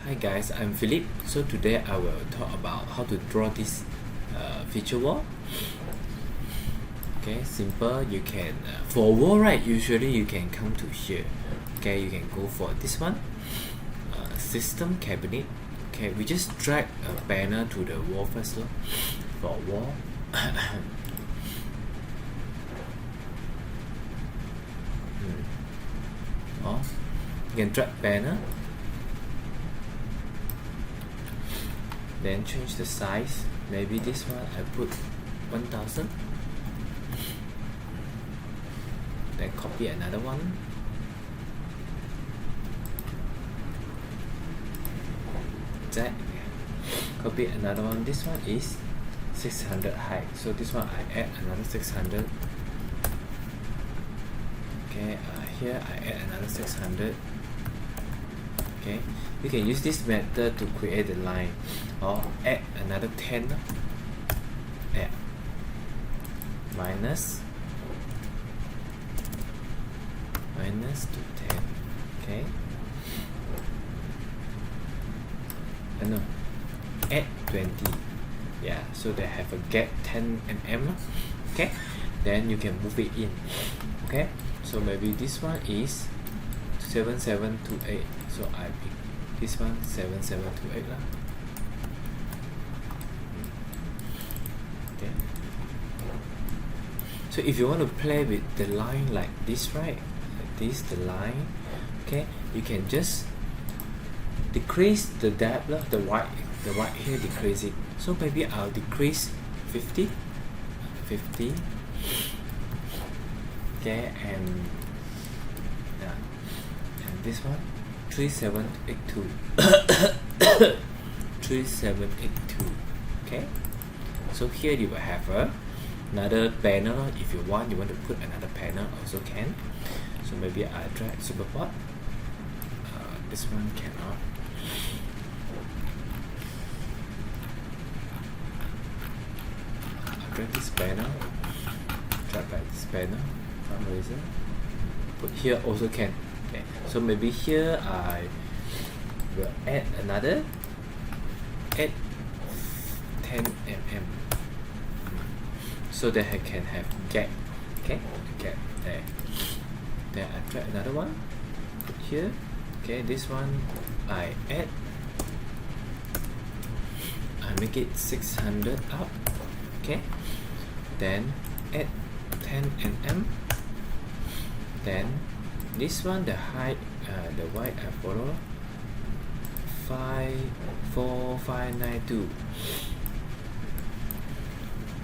Hi guys, I'm Philip. So today I will talk about how to draw this feature wall. Okay, simple. You can for wall, right? Usually you can come to here. Okay, you can go for this one. System cabinet. Okay, we just drag a banner to the wall first, for wall. You can drag banner. Then change the size. Maybe this one I put 1000. Then copy another one. That copy another one. This one is 600 height. So this one I add another 600. Okay, here I add another 600. Okay, you can use this method to create the line, or add another 10. Add minus to 10. Okay, no, add 20. Yeah, so they have a gap 10 mm. Okay, then you can move it in. Okay, so maybe this one is 7728. So I pick this one 7728 lah. Okay. So if you want to play with the line like this, right? Like this, the line. Okay, you can just decrease the depth lah. The white here, decrease it. So maybe I'll decrease 50. Okay, and this one 3782. 3782. Okay, so here you will have another panel. If you want to put another panel, also can. So maybe I drag superport. This one cannot. I'll drag this panel. Drag back this panel. Some reason. Put here also can. Okay, so maybe here I will add 10 mm, so that I can have gap. Okay, gap there. Then I drag another one, put here. Okay, this one I make it 600 up. Okay, then add 10 mm. Then this one, the height, the white I follow 4592.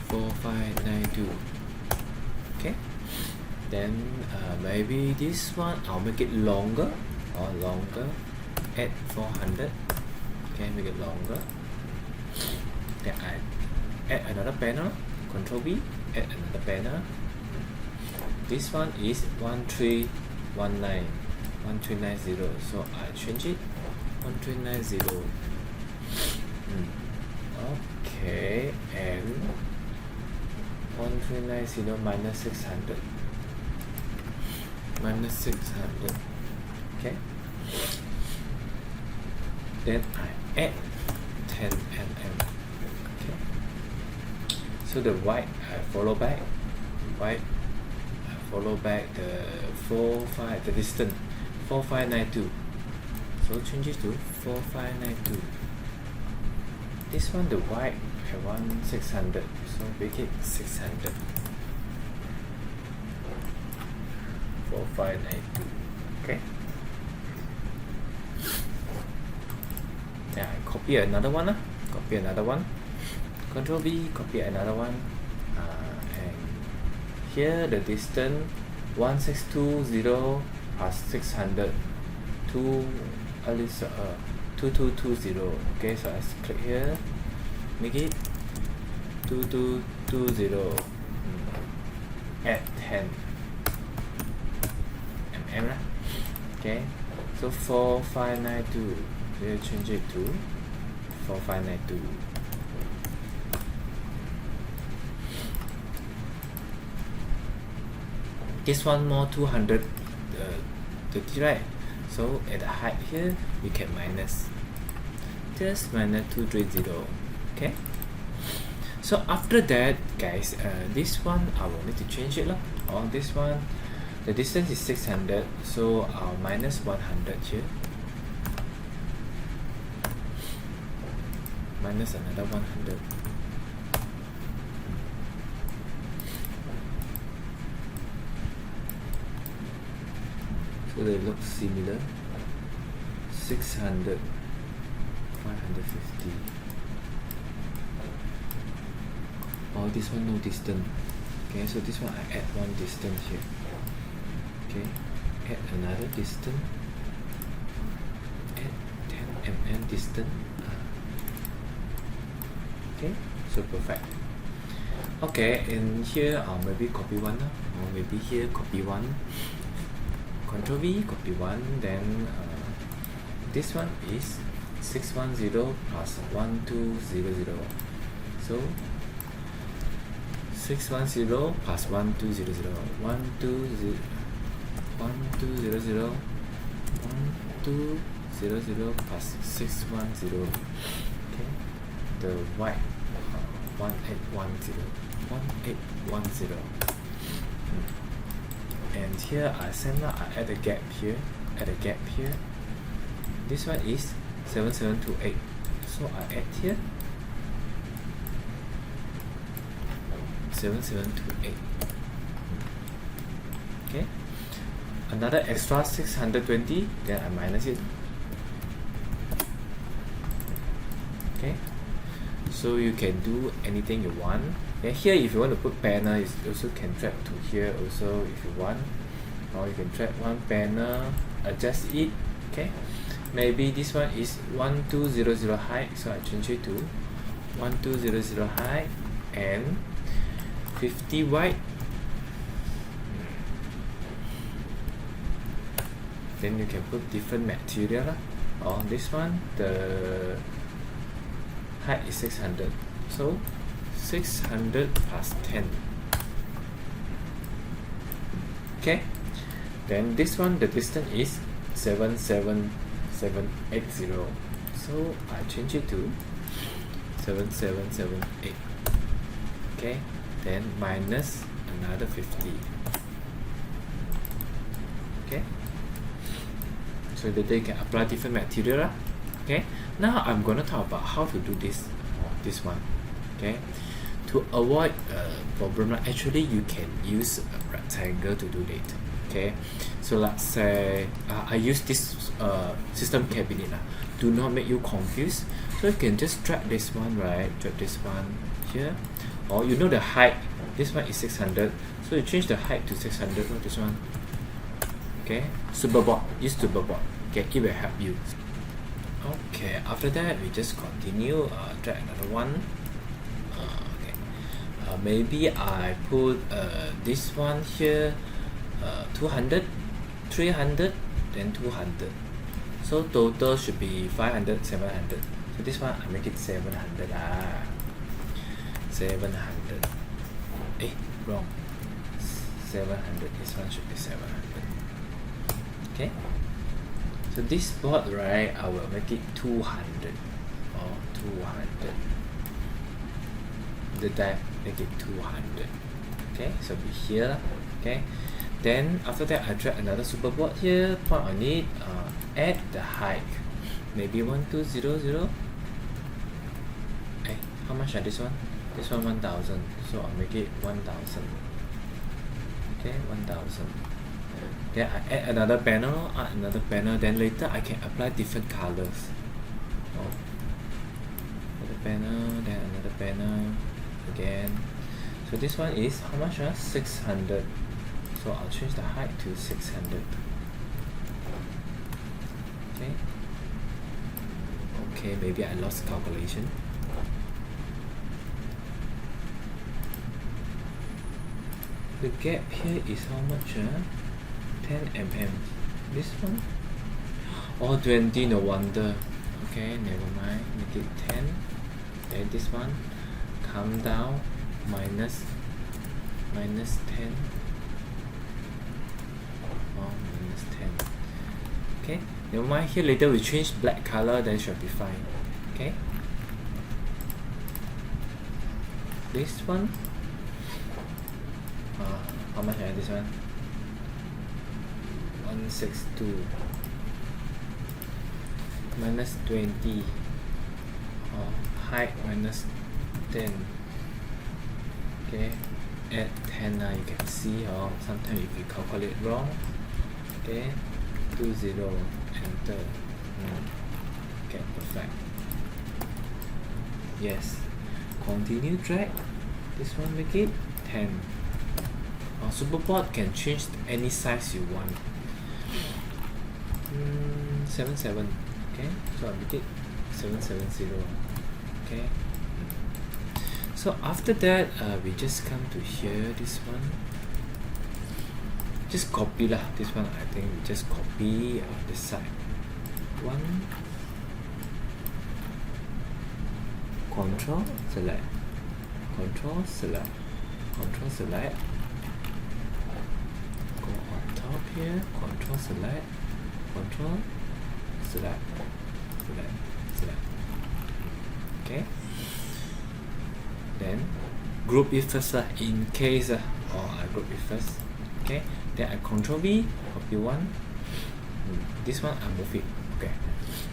4592. Okay, then maybe this one I'll make it longer, add 400. Okay, make it longer. Then I add another panel, Control B, add another panel. This one is 1390. So I change it 1390. Okay, and 1390 minus 600. Okay, then I add 10 mm. Okay, so the white I follow back. The the distance 4592. So change it to 4592. This one, the white, I want 600. So make it 600. 4592. Okay. Yeah, I copy another one. Control V, copy another one. Here the distance 1620 plus 600 at least 2220. Okay, so I click here, make it 2220. Add 10 mm. Okay, so 4592. We'll change it to 4592. This one more 230, right? So at the height here, we can minus. just minus 230. Okay, so after that guys, this one I will need to change it lah. On this one the distance is 600, so I'll minus 100 here, minus another 100. So they look similar. 600, 550. Oh, this one no distance. Okay, so this one I add one distance here. Okay, add another distance. Add 10 mm distance. Okay, so perfect. Okay, in here I'll maybe copy one, or maybe here copy one. Ctrl V, copy one, then this one is 610 plus 1200. So 610 plus 1200, 1200, 1200, 1200 plus 610. Okay, the white 1810, 1810. And here I add a gap here, this one is 7728, so I add here 7728. Okay, another extra 620, then I minus it. Okay, so you can do anything you want. And here if you want to put panel, you also can drag to here also if you want, or you can drag one panel, adjust it. Okay, maybe this one is 1200 height, so I change it to 1200 height and 50 wide. Then you can put different material lah. On this one the height is 600, so 600 plus 10. Okay, then this one the distance is 77780, so I change it to 7778. Okay, then minus another 50. Okay, so that they can apply different material. Okay, now I'm gonna talk about how to do this one. Okay, to avoid problem, actually you can use a rectangle to do it. Okay, so let's say I use this system cabinet. Do not make you confused. So you can just drag this one, right? Drag this one here, or you know the height. This one is 600, so you change the height to 600. Not this one. Okay, superboard. Use superboard. Okay, it will help you. Okay, after that we just continue. Drag another one. Maybe I put this one here, 200, 300, then 200. So total should be 500, 700. So this one I make it 700. 700. Wrong. 700. This one should be 700. Okay. So this board, right, I will make it 200 or 200. The die make it 200. Okay, so be here. Okay, then after that I drag another superboard here, point on it, add the height, maybe 1200. How much are this one? This one 1000, so I'll make it 1000. Okay, 1000. Then I add another panel, then later I can apply different colors. Another panel, then another panel again. So this one is how much? 600. So I'll change the height to 600. Okay, maybe I lost calculation. The gap here is how much? 10 mm. This one? 20, no wonder. Okay, never mind. Make it 10. Then this one come down, minus 10. Minus 10. Okay, never mind. Here later we change black color, then should be fine. Okay, this one, how much is this one? 162 minus 20, height minus 10. Okay, add 10. Now you can see sometimes if you calculate wrong. Okay, 20, enter. Okay, perfect. Yes, continue drag. This one make it 10. Superboard can change any size you want. 77. Okay, so I make it 770. Okay, so after that we just come to here, this one just copy lah. This one I think we just copy this side. One, control select, control select, control select, go on top here, control select, control select, select, select. Okay, then group it first in case I group it first. Okay, then I control V, copy one. This one I move it. Okay,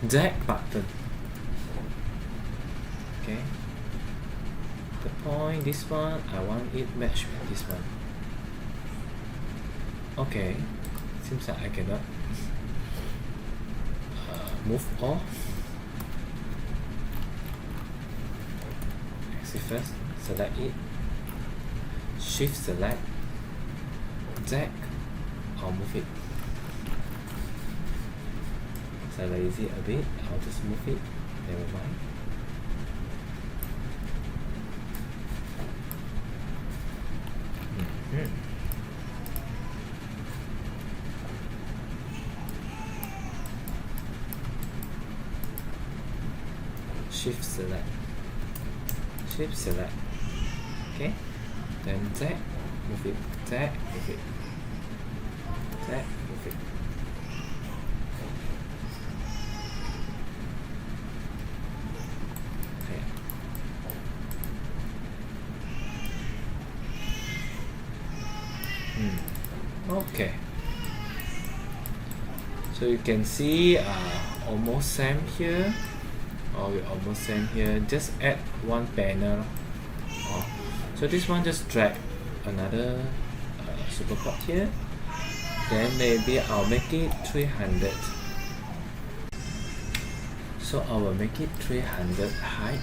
drag button. Okay, the point, this one I want it match with this one. Okay, seems like I cannot move off. Exit first, select it, shift select, drag or move it. So lazy a bit, I'll just move it, never mind. Shift select, shift select. Okay, then drag, move it, drag, move it, drag, move it. Okay, so you can see almost same here, we almost same here. Just add one panel. So this one just drag another superport here. Then maybe I'll make it 300. So I will make it 300 height.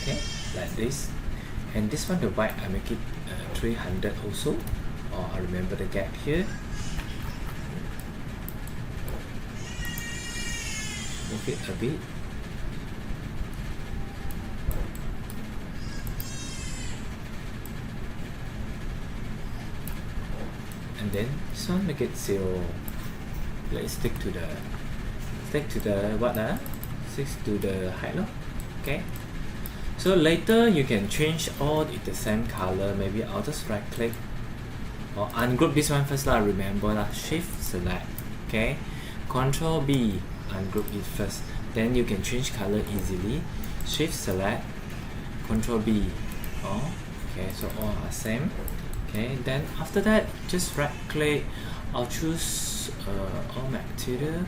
Okay, like this. And this one, the white, I make it 300 also. I remember the gap here. Move it a bit. And then this one make it 0. Let's stick to the what stick to the height low. Okay. So later you can change all in the same color. Maybe I'll just right click or ungroup this one first lah. Remember lah, shift select. Okay, control B, ungroup it first. Then you can change color easily. Shift select, control B. Okay, so all are same. Okay, then after that just right click. I'll choose all material.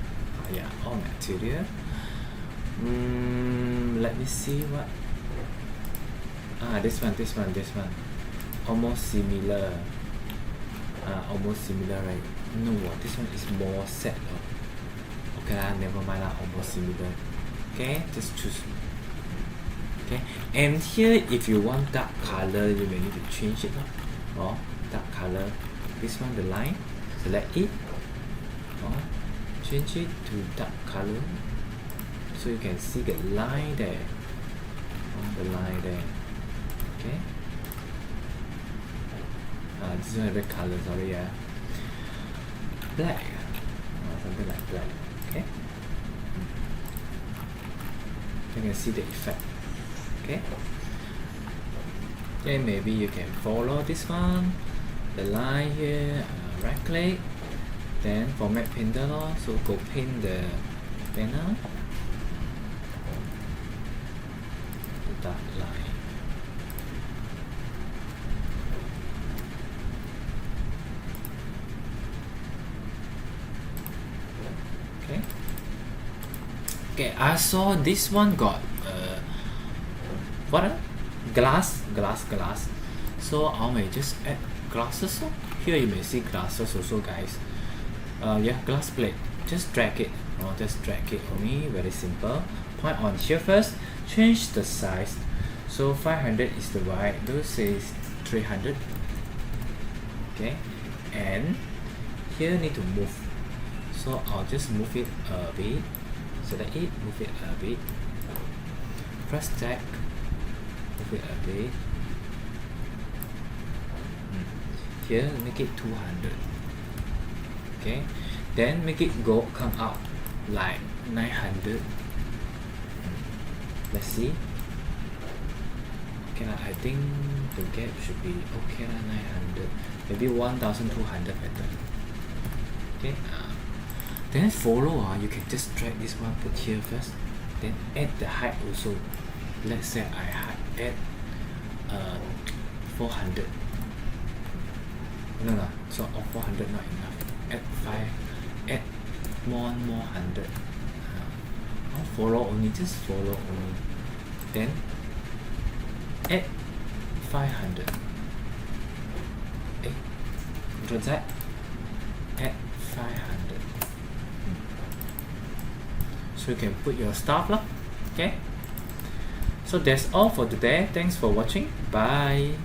Yeah, all material. Let me see what. This one. Almost similar. Almost similar, right? No, this one is more set. Okay lah, never mind lah, almost similar. Okay, just choose. Okay, and here if you want dark color, you may need to change it. Dark color. This one, the line, select it. Change it to dark color, so you can see the line there. The line there. Okay. This one red color, sorry, black, something like black. Okay, you can see the effect. Okay, then maybe you can follow this one, the line here, right click, then format painter, so go paint the panel. start line. Okay. Okay, I saw this one got what? Glass. So I may just add glasses. So here you may see glasses also, guys. Yeah, glass plate. Just drag it. Just drag it only. Very simple. Point on here first. Change the size. So 500 is the right. This is 300. Okay, and here need to move. So I'll just move it a bit. Select it. Move it a bit. Press tag. Move it a bit. Here make it 200. Okay, then make it come out like 900. Let's see. Okay, I think the gap should be okay, 900. Maybe 1200 better. Okay. Then follow. You can just drag this one, put here first. Then add the height also. Let's say I add 400. No. So 400 not enough. Add 5. Add more 100. Follow only. Just follow only. Then add 500. Control Z. Add 500. So you can put your stuff lah. Okay. So that's all for today. Thanks for watching. Bye.